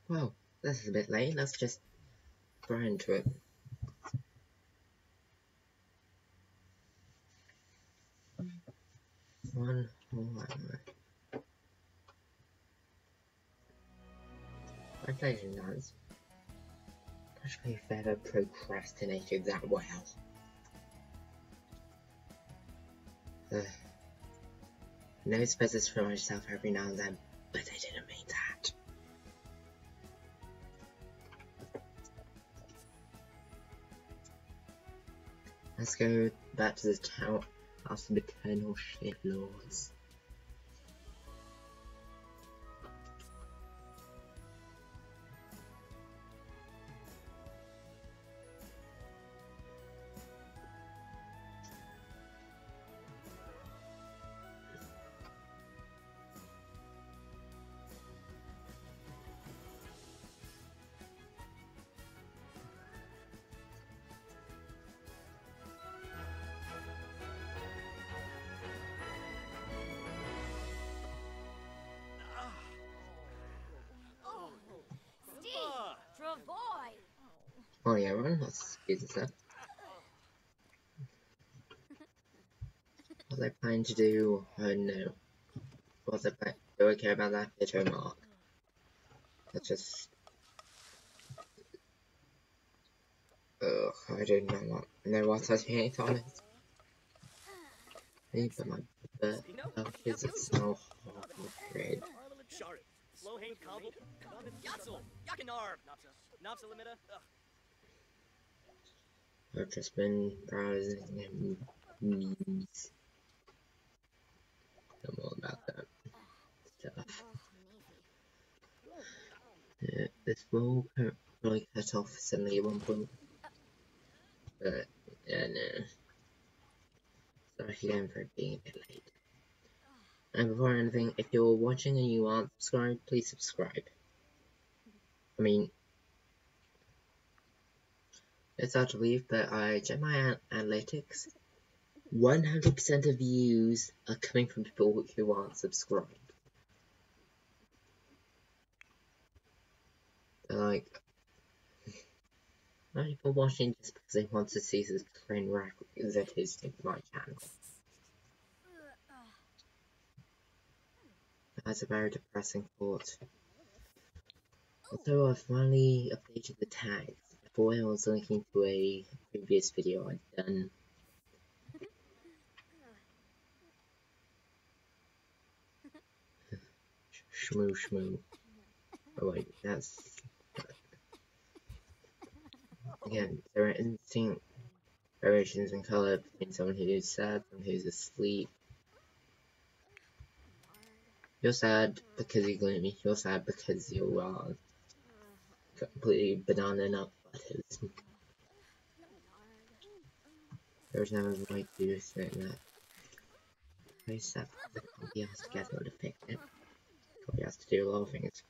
Well, this is a bit late. Let's just throw into it. One more. My pleasure, Nance. Gosh, we've ever procrastinated that well. I know it's better to for myself every now and then, but I didn't mean that. Let's go back to the tower after the eternal ship lords. Oh yeah, everyone, let's use this up. What they plan to do? Oh no. What's they plan? Do I care about that picture mark? Let's just. Ugh, I do not know what I hate on it. Maybe my butt is itself horrid. I've just been browsing memes. I'm all about that stuff. Yeah, this will probably cut off suddenly at one point. But, yeah, no. Sorry again for being a bit late. And before anything, if you're watching and you aren't subscribed, please subscribe. I mean, it's hard to believe, but I checked my analytics. 100% of views are coming from people who aren't subscribed. Like, not people watching just because they want to see the train wreck that is my channel. That's a very depressing thought. Also, I finally updated the tags. Before I was linking to a previous video I'd done. Shmoo shmoo. Oh wait, that's... Again, there are instinct variations in colour between someone who's sad and who's asleep. You're sad because you're gloomy. You're sad because you are completely banana nut butters. There's no right to do that. Very sad because I can't be asked to get out to fix it. Can't be asked to do a lot of things.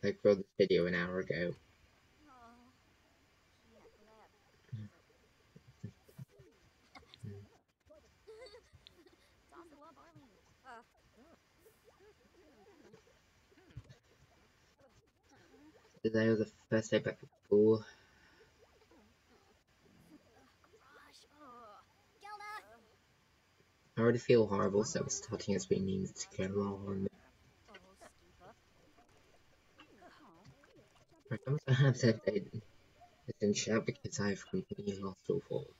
I wrote this video an hour ago. Today was the first day back at school. I already feel horrible, so I'm starting as we means to get on. I also have said I didn't shout because I've completely lost all thoughts.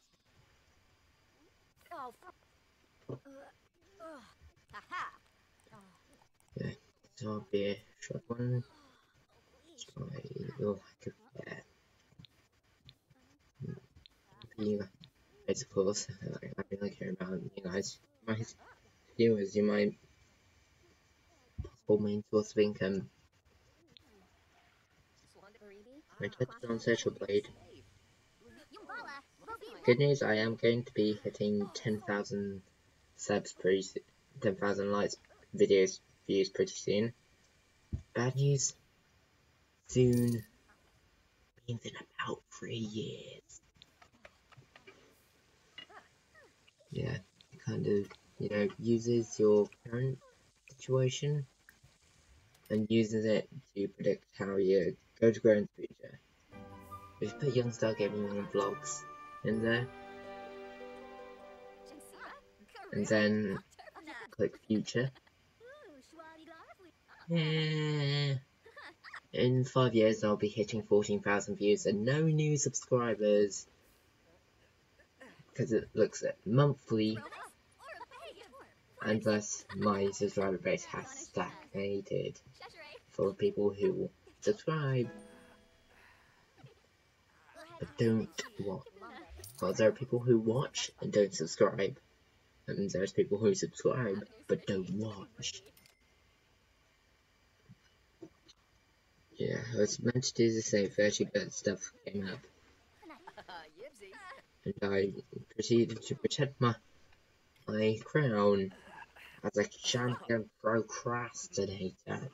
Yeah, so I'll be a short one. I will like it. I suppose I really care about you guys. My viewers, you might possible main source of income. I touched on Social Blade. Good news, I am going to be hitting 10,000 subs pretty soon. 10,000 likes, views pretty soon. Bad news, soon means in about 3 years. Yeah, it kind of, uses your current situation and uses it to predict how you're going to grow in the future. If you put Youngstar Gaming Vlogs in there, and then click future, in 5 years I'll be hitting 14,000 views and no new subscribers, because it looks at monthly, and thus my subscriber base has stagnated for people who subscribe but don't watch. Well, there are people who watch and don't subscribe, and there's people who subscribe but don't watch. Yeah, I was meant to do the same 30-bit stuff came up, and I proceeded to protect my crown as a champion procrastinator.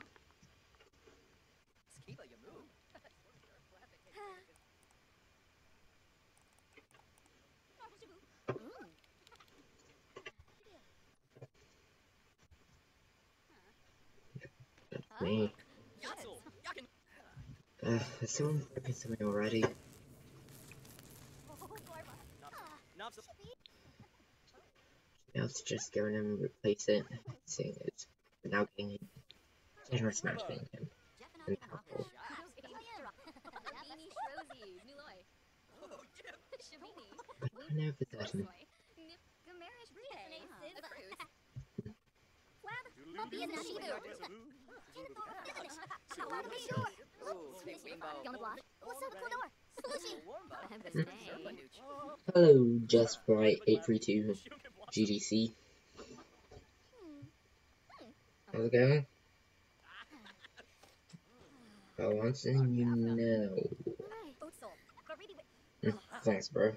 That's me. Has someone broken something already? Should be able to just go in and replace it, seeing as we're now getting a generous amount of income and powerful. But I know for certain. Hello, JustBright832 GDC. How's it going? I want to you know. Thanks, bro.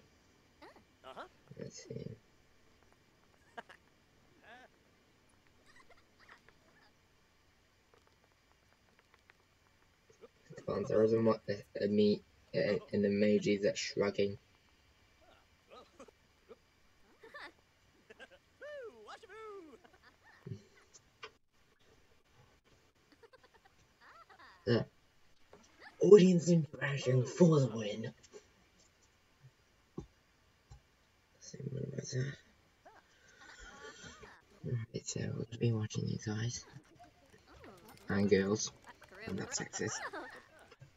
Let's see. Come on, there is an emoji that's shrugging. Audience interaction for the win. Let's see what was that. Right, so we're gonna be watching these guys and girls. I'm not sexist.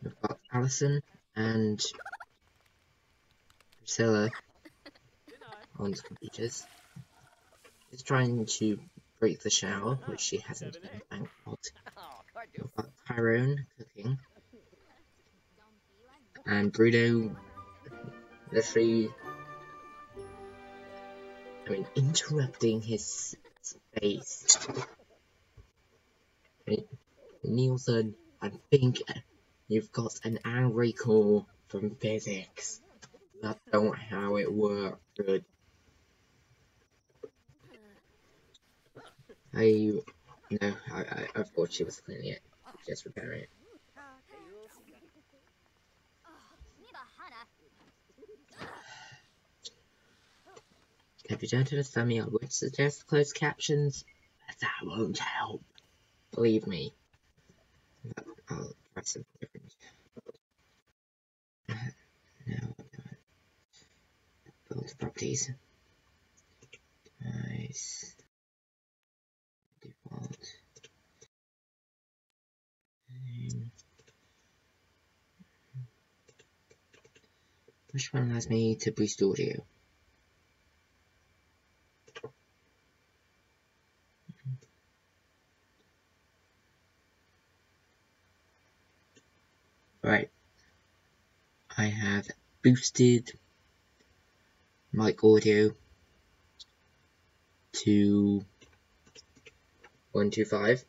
We've got Alison and Priscilla on the computers. She's trying to break the shower, which she hasn't been, thank God. We've got Tyrone cooking. And Bruno literally, interrupting his space. Nielsen, I think you've got an angry core from physics. That's not how it works. Good. I thought she was cleaning it. Just repairing it. If you don't understand me, I would suggest closed captions, but that won't help. Believe me. But I'll try something different. Now, build properties. Nice. Default. Which one allows me to boost audio? Right. I have boosted mic audio to 125.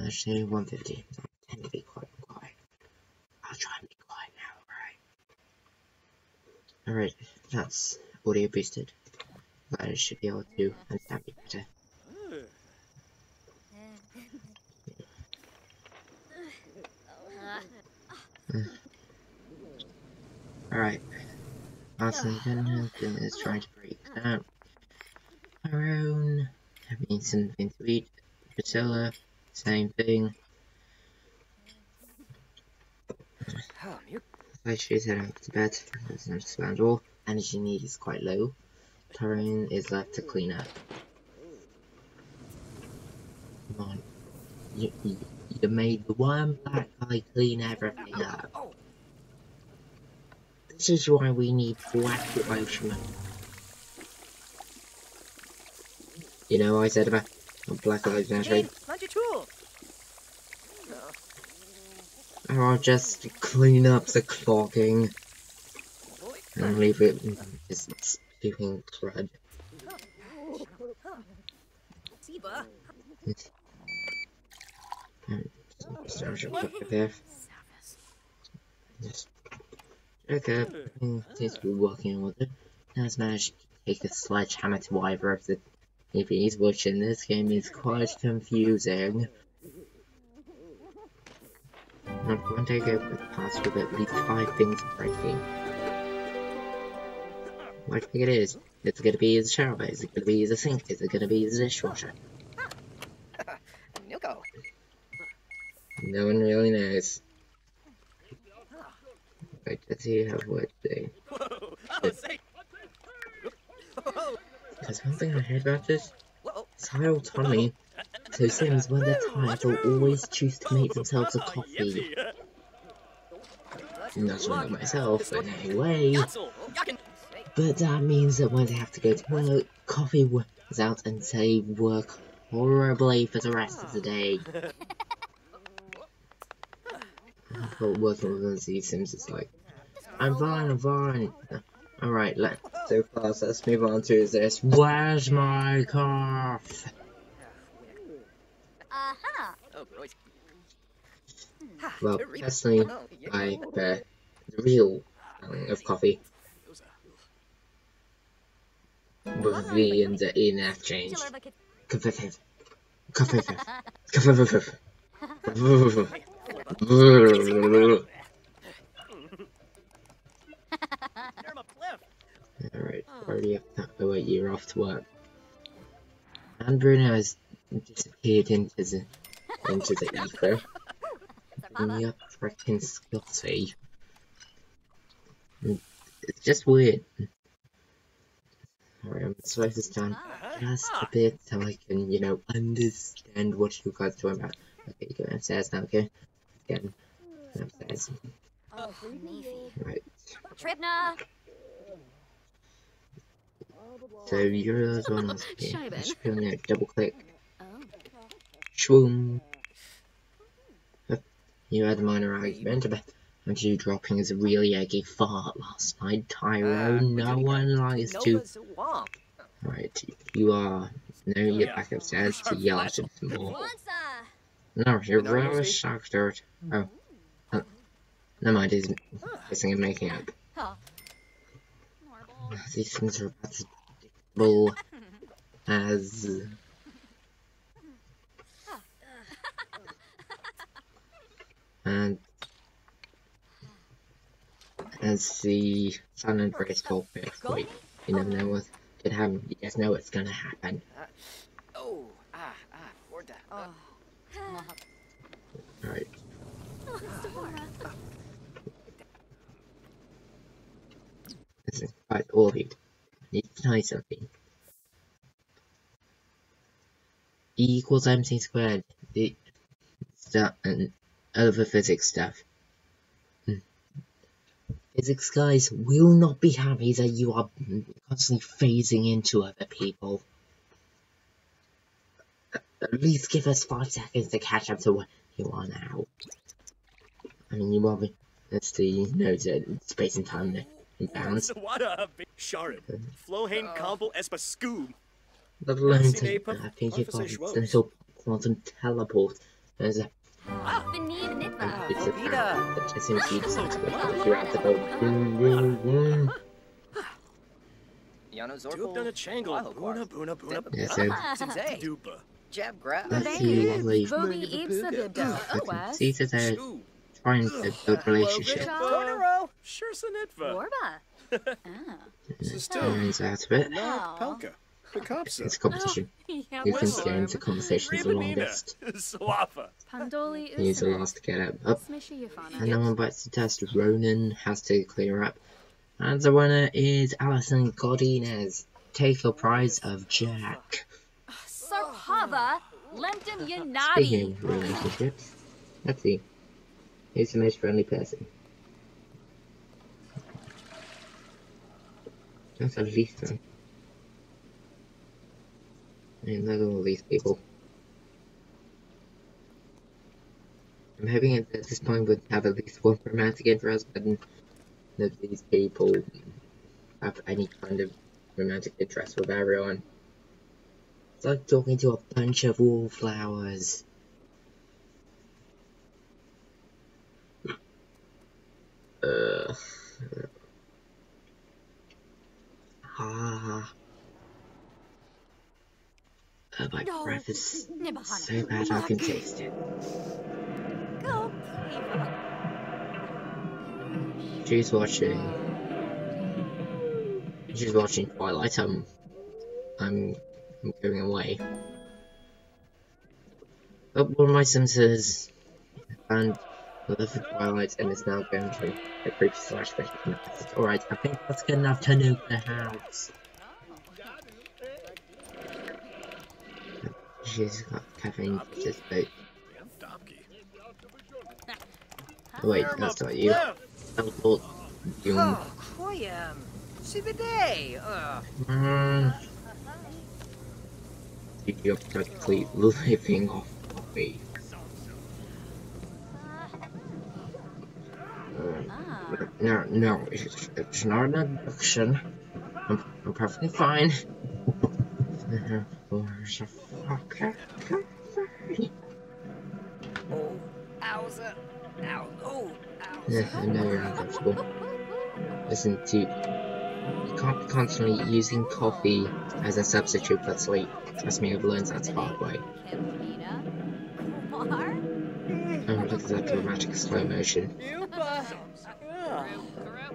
Actually, 150. I tend to be quite quiet. I'll try and be quiet now, alright. Alright, that's audio boosted. I should be able to understand me better. Alright. Alison is trying to break that. Our own having something to eat. Priscilla, same thing. Like she's heading to bed, that's understandable. Energy need is quite low. Tyrone is left to clean up. Come on. You made the one black guy clean everything up. This is why we need black watchmen. You know what I said about black lives matter? Or just clean up the clogging and leave it just spewing crud. Just check up. Seems to be working with it. Has managed to take a sledgehammer to either of the EVs, which in this game is quite confusing. I'm going to go with the pass with at least 5 things breaking. What do you think it is? Is it going to be the shower? Is it going to be the sink? Is it going to be the dishwasher? No one really knows. Wait, let's see how what they. Because one thing I heard about this is high autonomy. So Sims, when they're tired, will always choose to make themselves a coffee. Not like myself, in any way. But that means that when they have to go to work, coffee wears out and they work horribly for the rest of the day. But working with these Sims is like, I'm fine. Alright, so fast, let's move on to this. Where's my cough? Well, personally, I prefer the real feeling of coffee. With the and the in-app change. Alright, already a year off to work. And Bruno has disappeared into the ether. Bringing up freaking Scotty. It's just weird. Alright, I'm slow this down just a bit so I can, you know, understand what you guys are talking about. Okay, go downstairs now, okay? Again, upstairs. Right. So you're the one that's here. I should go in there, double click. Shwoom. You had a minor argument about you dropping as a really eggy fart last night, Tyrone. No one likes to. Right, you are. Now you're back upstairs to yell at him some more. No, you're really shocked, dirt. Oh. Never mind, he's missing and making up. These things are about as predictable as the sun and race fall wait, you never know what could happen. You just know it's gonna happen. Alright. Listen, right, all of you. I need to tell you something. E equals MC squared. The stuff and other physics stuff. Physics guys will not be happy that you are constantly phasing into other people. At least give us 5 seconds to catch up to what you are now. I mean, you are that's the, you know, the space and time imbalance. Let alone to think you've got essential quantum teleport. There's a it's a fact that as soon as you decide to go throughout the boat. Yeah, so let's see what they see that they're trying to build relationship. Turns out of it. It's a competition. Who can stay into conversations the longest? He's the last to get up. And no one bites the test. Ronan has to clear up. And the winner is Alison Godinez. Take your prize of Jack. Speaking of relationships, let's see. Who's the most friendly person? That's at least one. I mean, look at all these people. I'm hoping at this point we'd have at least one romantic interest, but none of these people have any kind of romantic interest with everyone. It's like talking to a bunch of wallflowers. My breath is so bad I can taste it. She's watching Twilight. I'm going away. But one of my Simpsons and love for Twilight and is now going to a creepy slash fish. Alright, I think that's good enough to nuke the house. She's got caffeine just about. Wait, that's not you. You're practically living off coffee. No, it's not an addiction. I'm perfectly fine. Where's the fucking coffee? Yeah, I know you're uncomfortable. Listen to you can't be constantly using coffee as a substitute for sleep. Trust me, I've learned that the hard way. Look at that dramatic slow motion.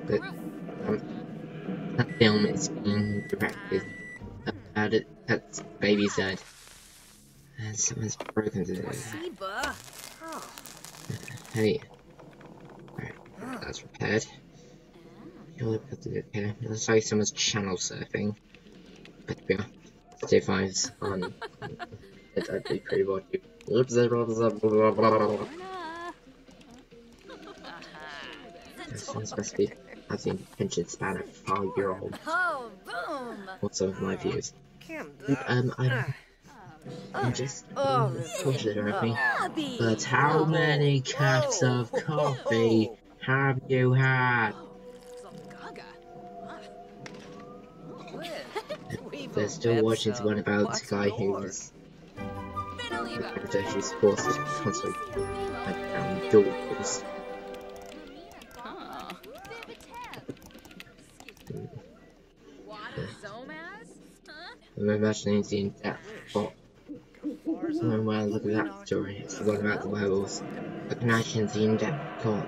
But that film is being directed about it. That baby's dead. And someone's broken to death. Hey. Alright, that's repaired. Okay, looks like someone's channel surfing. But yeah, stay fives on. I'd be pretty watching. This must be has the attention span of a 5-year-old. What's some of my views? I'm just considering me. But how many cups of coffee have you had? They're still watching the one about the guy who was who's forced to constantly down doors. I'm imagining the in-depth plot. Oh well, look at that story. It's the one about the werewolves. I can imagine the in-depth plot.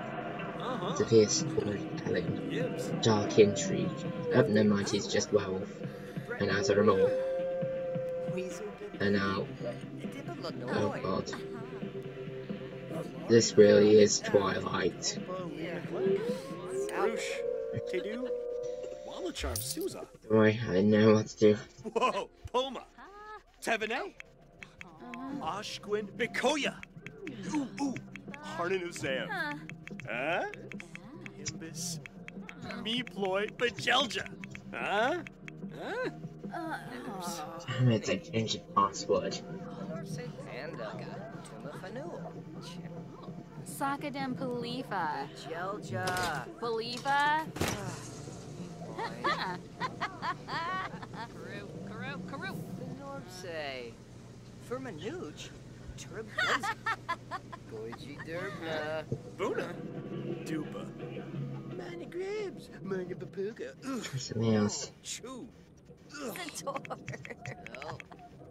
Severe storytelling. Dark intrigue. Oh, never mind, he's just werewolf. And now there are more. And now... Oh god. This really is Twilight. Don't worry, I know what to do. Whoa, Poma! Tevene! Ashquin Bikoya! Ooh, Harnan Uzam! Huh? Himbus! Meploy Bajelja! Huh? Damn it, I changed the password. Sakadem Palifa. Jelja. Palifa. Karu. Norpse. Furmanuch. Turb. Goiji Derba. Buna. Dupa. Manny Gribs. Manga Papuga. Try something else. Chew.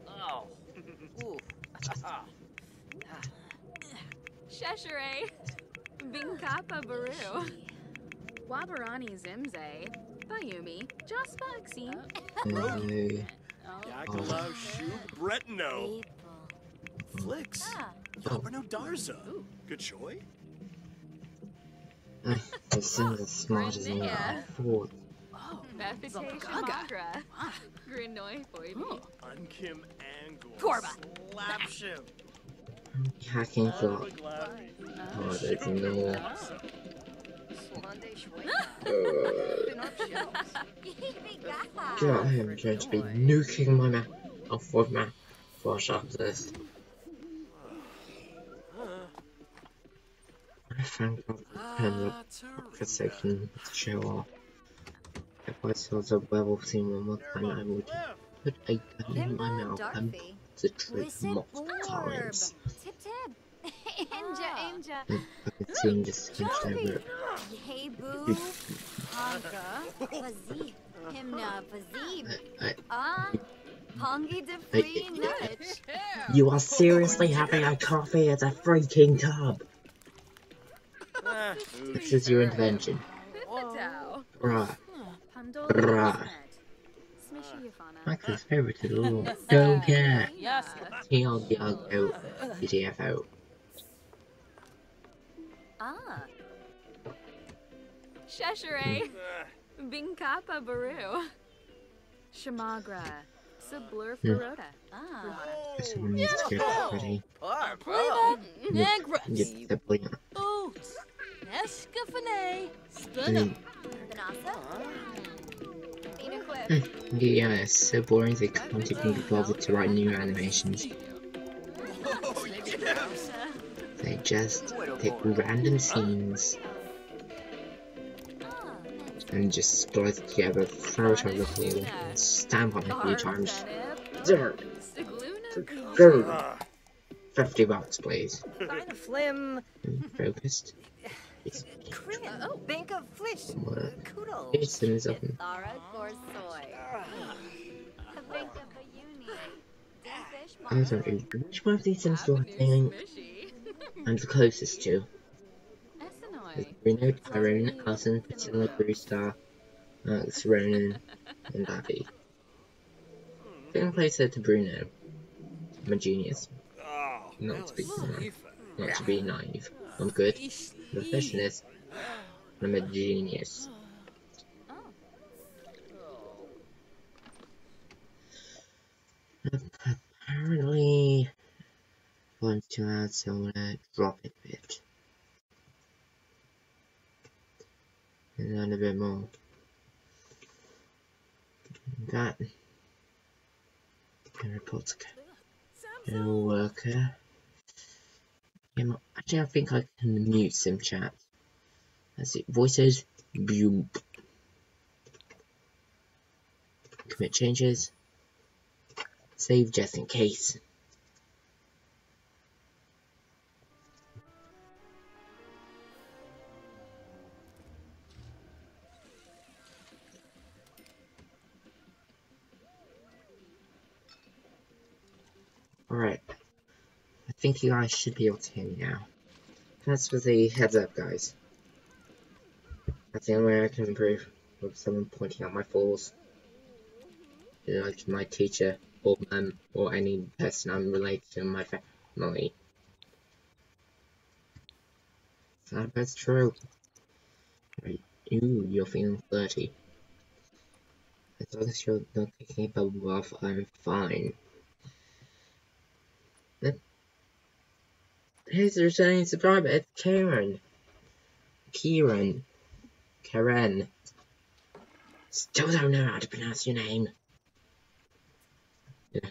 Oh. Ooh. Sheshere. Binkapa Baru. Wabarani Zimze. Bayumi. Jaspa Exim. Yakalau Shub Bretno. Flicks. Yabrano Darza. Good choice. This thing's as smart as me. I thought. Befite Shamagra. Grinoi Foibi. Unkim Angle. Corba. Slapship. Hacking for. Oh, there's no. God, I am going to be nuking my map off of map before I start this. I thank God for taking to show off. If I saw the werewolf scene one more time, I would put a gun in my mouth and pull the trigger multiple times. Tip tip. Inja. I could see him just hunched over it. Hey boo. Honka. Fazib. Himna Fazib. Pongi de free nudge. You are seriously having a coffee at a freaking tub! This is your intervention. Bruh. Bruh. Max's favorite to the law. Don't care. TLDR GTFO. Sheshere. Binkapa Baru. Shamagra. Sablur Ferota. This one needs to get ready. Get the point. Escafane. Yeah, it's so boring they can't even be bothered to write new animations. They just pick random scenes and just splice it together, throw it over the floor, and stamp on it a few times. Zero. Go. $50, please. Focused. Bank of Flish. Kudos. It's in the I don't know which one of these Sims do I think I'm the closest to. There's Bruno, Tyrone, Alison, Priscilla, Brewstar, Alex, Ronan, and Abby. I think I'm closer to Bruno. I'm a genius. Not to be naive. I'm good. I'm a perfectionist. I'm a genius. Apparently, want to add, so I'm gonna drop it a bit. And then a bit more. That. Report to worker. Yeah, actually, I think I can mute some chat. That's it. Voices. Boom. Commit changes. Save just in case. Alright. I think you guys should be able to hear me now. That's for the heads up, guys. That's the only way I can improve with someone pointing out my flaws. Like my teacher, or any person I'm related to in my family. That's true. Right. Ooh, you're feeling flirty. As long as you're not taking a bubble bath, I'm fine. Here's the returning subscriber, it's Karen. Karen. Still don't know how to pronounce your name. Yeah.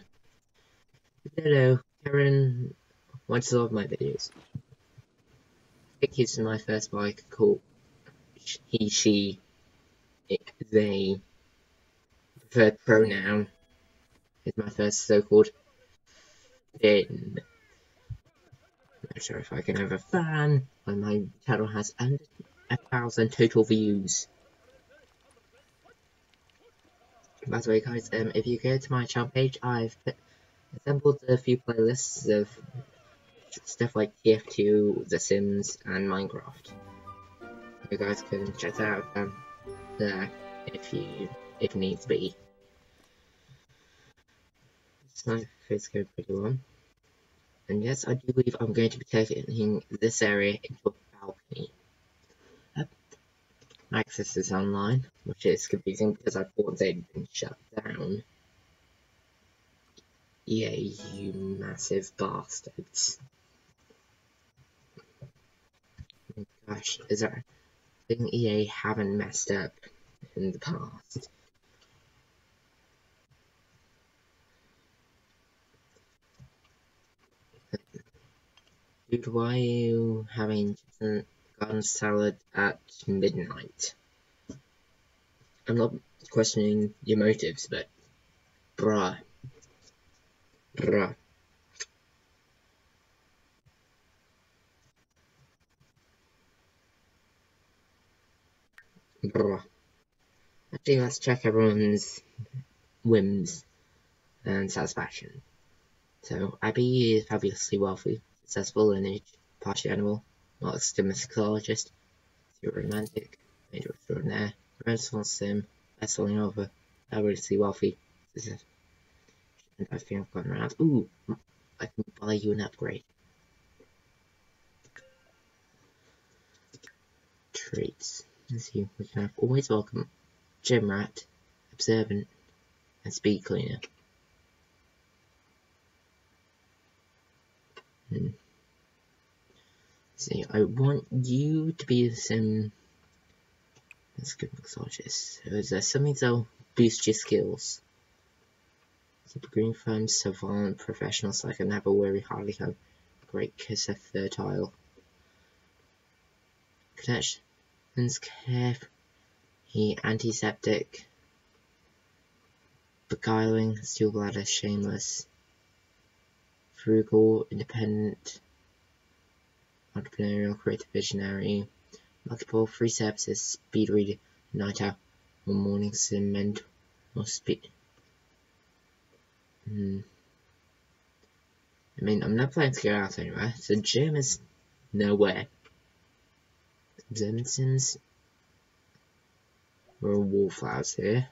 Hello, Karen wants to love my videos. I think he's my first bike called he, she, it, they. Preferred pronoun is my first so-called thing. Not sure if I can have a fan when my channel has under 1,000 total views. By the way, guys, if you go to my channel page, I've assembled a few playlists of stuff like TF2, The Sims, and Minecraft. You guys can check that out there if needs be. So it's going pretty well. And yes, I do believe I'm going to be taking this area into a balcony. Access is online, which is confusing because I thought they'd been shut down. Yeah, you massive bastards. Oh gosh, is there a thing EA haven't messed up in the past? Dude, why are you having garden salad at midnight? I'm not questioning your motives, but bruh. Bruh. Bruh. Actually, let's check everyone's whims and satisfaction. So, Abby is fabulously wealthy, successful, lineage, partial animal, not a mythologist, zero romantic, major extraordinaire, renaissance sim, best-selling author, fabulously wealthy, successful, and I think I've gotten around. Ooh, I can buy you an upgrade. Traits. Let's see, we can have always welcome, gym rat, observant, and speed cleaner. See, I want you to be some. Let's go mixologist. So is there something that'll boost your skills? Super green firm, savant, professionals like a never worry, hardly hope, great kisser, fertile. Connections, care, he antiseptic, beguiling, steel bladder, shameless, frugal, independent, entrepreneurial, creative, visionary, multiple, free services, speed reader, night owl, or morning cement, or speed. I mean, I'm not planning to go out anywhere, so gym is nowhere. Zemsons, we're all wallflowers here,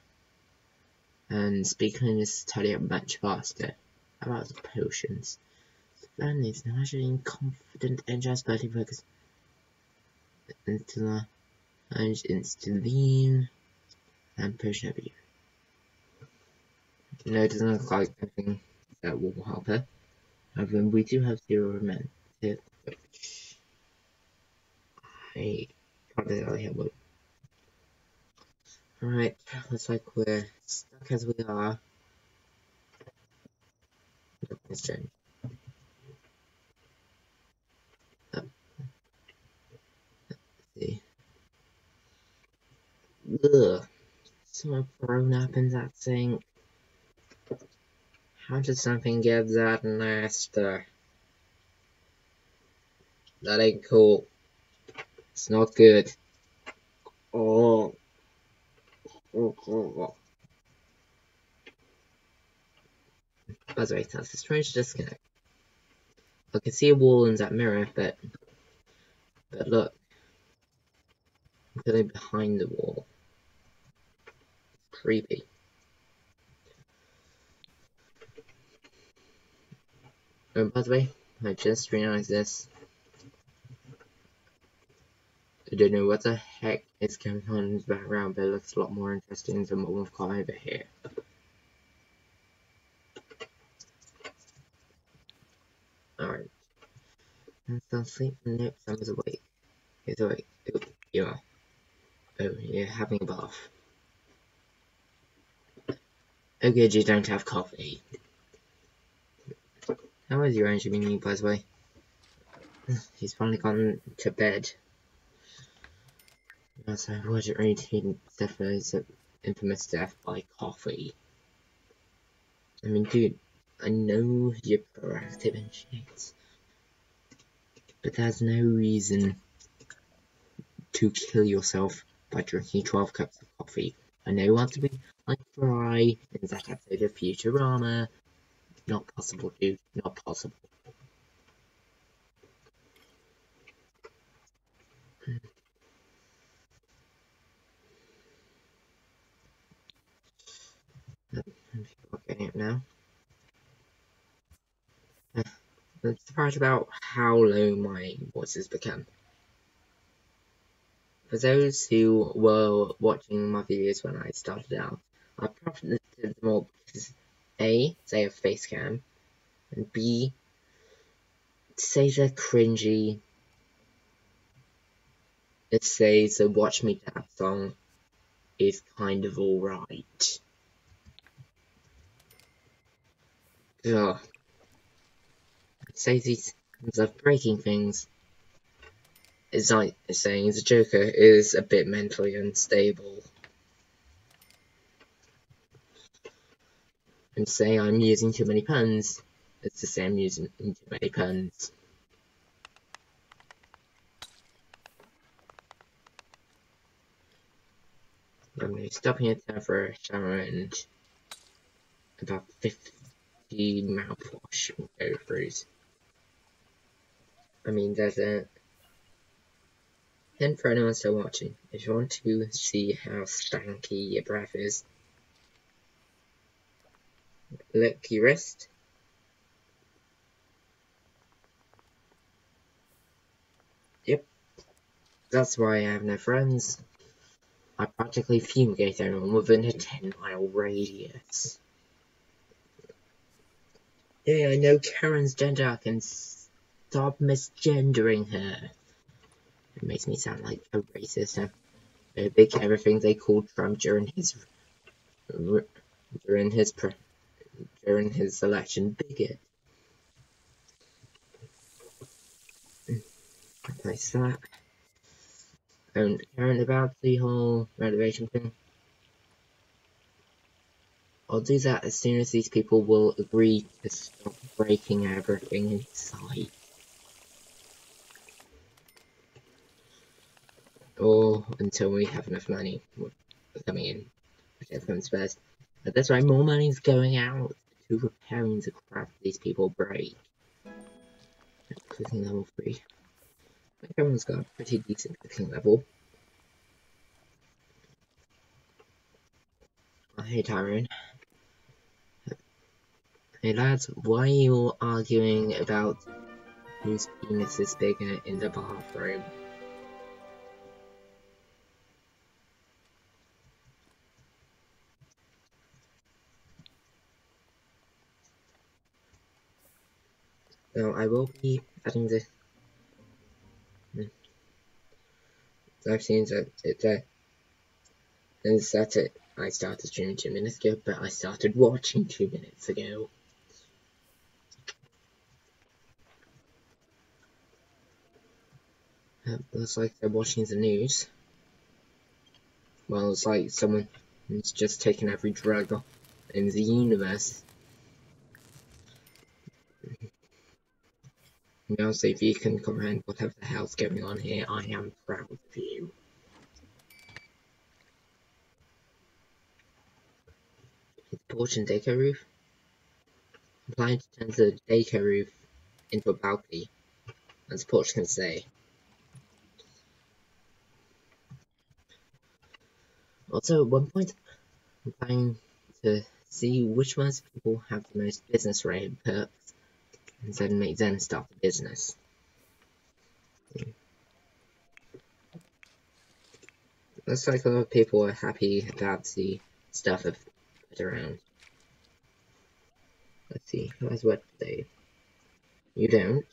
and speaking is tidy up much faster. How about the potions? Families, naturally confident, energized, body focus, insulin, and potion every year. No, it doesn't look like anything that will help her. However, we do have zero romantic, which I can't really help with. Alright, looks like we're stuck as we are. Let's turn. Let's see. Ugh. Someone thrown up in that sink. How did something get that nasty? That ain't cool. It's not good. Oh. By the way, that's a strange disconnect. I can see a wall in that mirror, but look, I'm feeling behind the wall. Creepy. Oh, by the way, I just realized this. I don't know what the heck is going on in the background, but it looks a lot more interesting than what we've got over here. Alright. I'm still asleep. Nope, someone's awake. Who's awake? Oh, you are. Oh, you're having a bath. Oh good, you don't have coffee. How is your engine meaning, by the way? He's finally gone to bed. So I wasn't really taking Stephanie's infamous death by coffee. I mean, dude, I know you're proactive and shit, but there's no reason to kill yourself by drinking 12 cups of coffee. I know you want to be like Fry in that episode of Futurama. Not possible, dude. Not possible. People are getting it now. I'm surprised about how low my voice has become. For those who were watching my videos when I started out, I profited them all because A, they have face cam, and B, to say they're cringy, to say the Watch Me Dab song is kind of alright. Ugh. Say these things of breaking things is like saying the Joker is a bit mentally unstable. And say I'm using too many puns, it's to say I'm using too many puns. I'm going to stop here for a shower and about 50 mouthwash go-throughs. I mean, there's a hint for anyone still watching. If you want to see how stanky your breath is, lick your wrist. Yep, that's why I have no friends. I practically fumigate everyone within a 10-mile radius. Yeah, I know Karen's gender, I can stop misgendering her. It makes me sound like a racist. They big everything they called Trump during his election bigot. Replace that. And Karen, about the whole renovation thing, I'll do that as soon as these people will agree to stop breaking everything in sight. Or until we have enough money coming in, whichever comes first. But that's why more money is going out to repairing the crap these people break. Cooking level 3. I think everyone's got a pretty decent cooking level. Oh, hey Tyrone. Hey lads, why are you all arguing about whose penis is bigger in the bathroom? Well, I will be adding the... I've seen that it's there. And that's it. I started streaming 2 minutes ago, but I started watching 2 minutes ago. Looks like they're watching the news. Well, it's like someone who's just taken every drug in the universe. Now, so if you can comprehend whatever the hell's going on here, I am proud of you. It's a porch and daycare roof. I'm planning to turn the daycare roof into a balcony, as the porch can say. Also, at one point, I'm planning to see which ones people have the most business-related perks, and then make them start the business. Looks like a lot of people are happy about the stuff I've put around. Let's see, who has what today? You don't.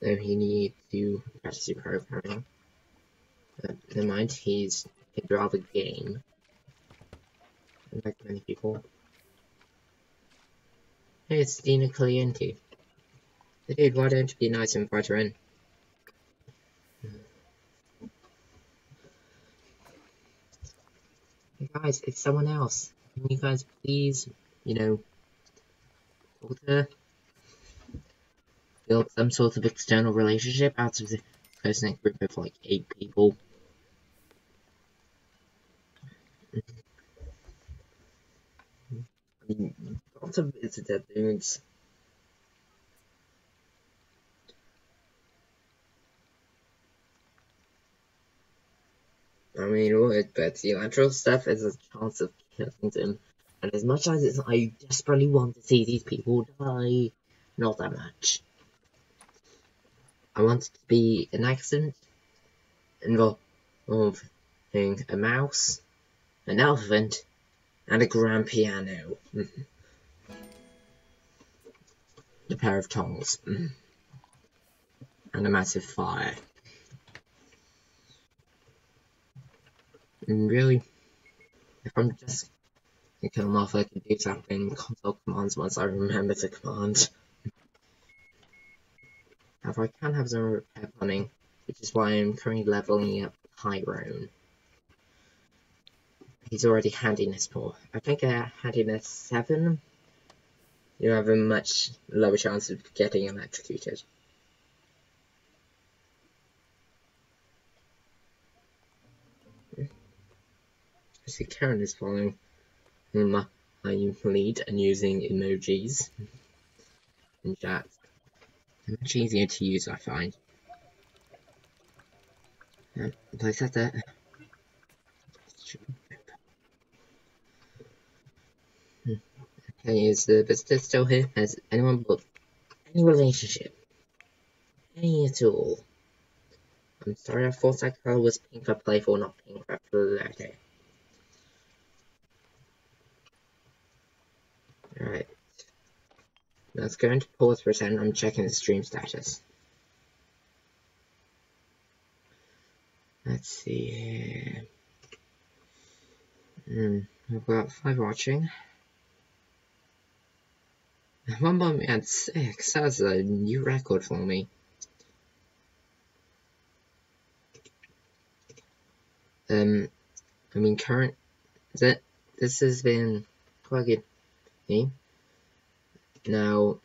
So you need to practice your programming. Never mind, he'd rather game. Like many people. Hey, it's Dina Caliente. Hey, dude, why don't you be nice and invite her in? Hey guys, it's someone else. Can you guys please, talk to her? Build some sort of external relationship out of the close-knit group of like 8 people. I mean, lots of visitor dudes. I mean, would, but the electoral stuff is a chance of killing them. And as much as I desperately want to see these people die, not that much. I want it to be an accent involving a mouse, an elephant, and a grand piano. A pair of tongs. And a massive fire. And really, if I'm just gonna kill them off, I can do that in console commands once I remember the command. However, I can have some repair planning, which is why I'm currently leveling up Tyrone. He's already handiness 4. I think at handiness 7, you have a much lower chance of getting electrocuted. I see Karen is following my lead and using emojis in chat. They're much easier to use, I find. But I said that. Okay, is the visitor still here? Has anyone booked any relationship? Any at all? I'm sorry, I thought that girl was pink for playful, not pink for flirty. Alright. Let's go into pause for a second. I'm checking the stream status. Let's see here. We've got 5 watching. One moment we had 6. That's a new record for me. I mean, this has been quite good. Now,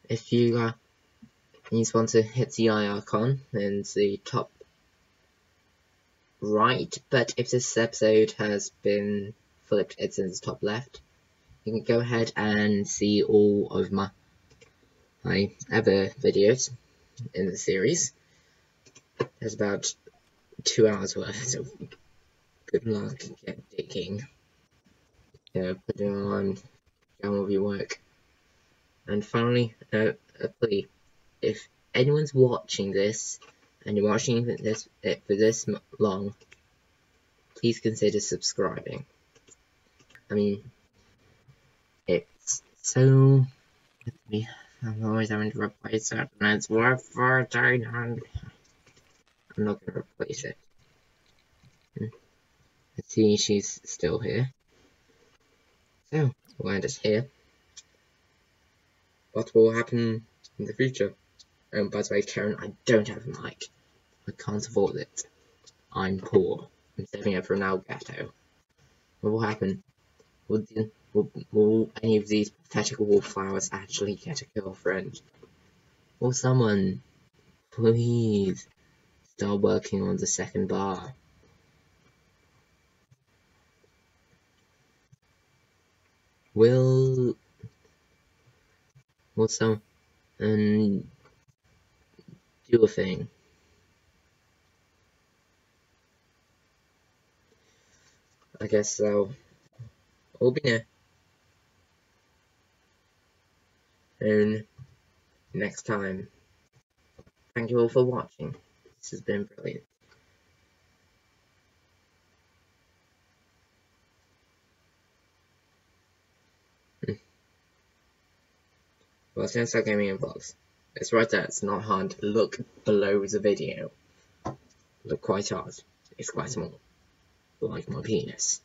if you just want to hit the eye icon in the top right, but if this episode has been flipped, it's in the top left. You can go ahead and see all of my other videos in the series. There's about 2 hours worth, so good luck digging. Put it on, get on with your work. And finally, a plea. If anyone's watching this, and you're watching this for this long, please consider subscribing. I mean, it's so... I'm always having to replace it, and it's worth $1,400. I'm not going to replace it. Let's see, she's still here. So, we'll end it here. What will happen in the future? By the way, Karen, I don't have a mic. I can't afford it. I'm poor. I'm saving it for an Elgato. What will happen? Will any of these pathetic wallflowers actually get a girlfriend? Will someone please start working on the second bar? Will someone do a thing? I guess they'll all be there. And next time. Thank you all for watching. This has been brilliant. Well, since I gaming and vlogs, it's right there. It's not hard to look below the video. Look quite hard. It's quite small. Like my penis.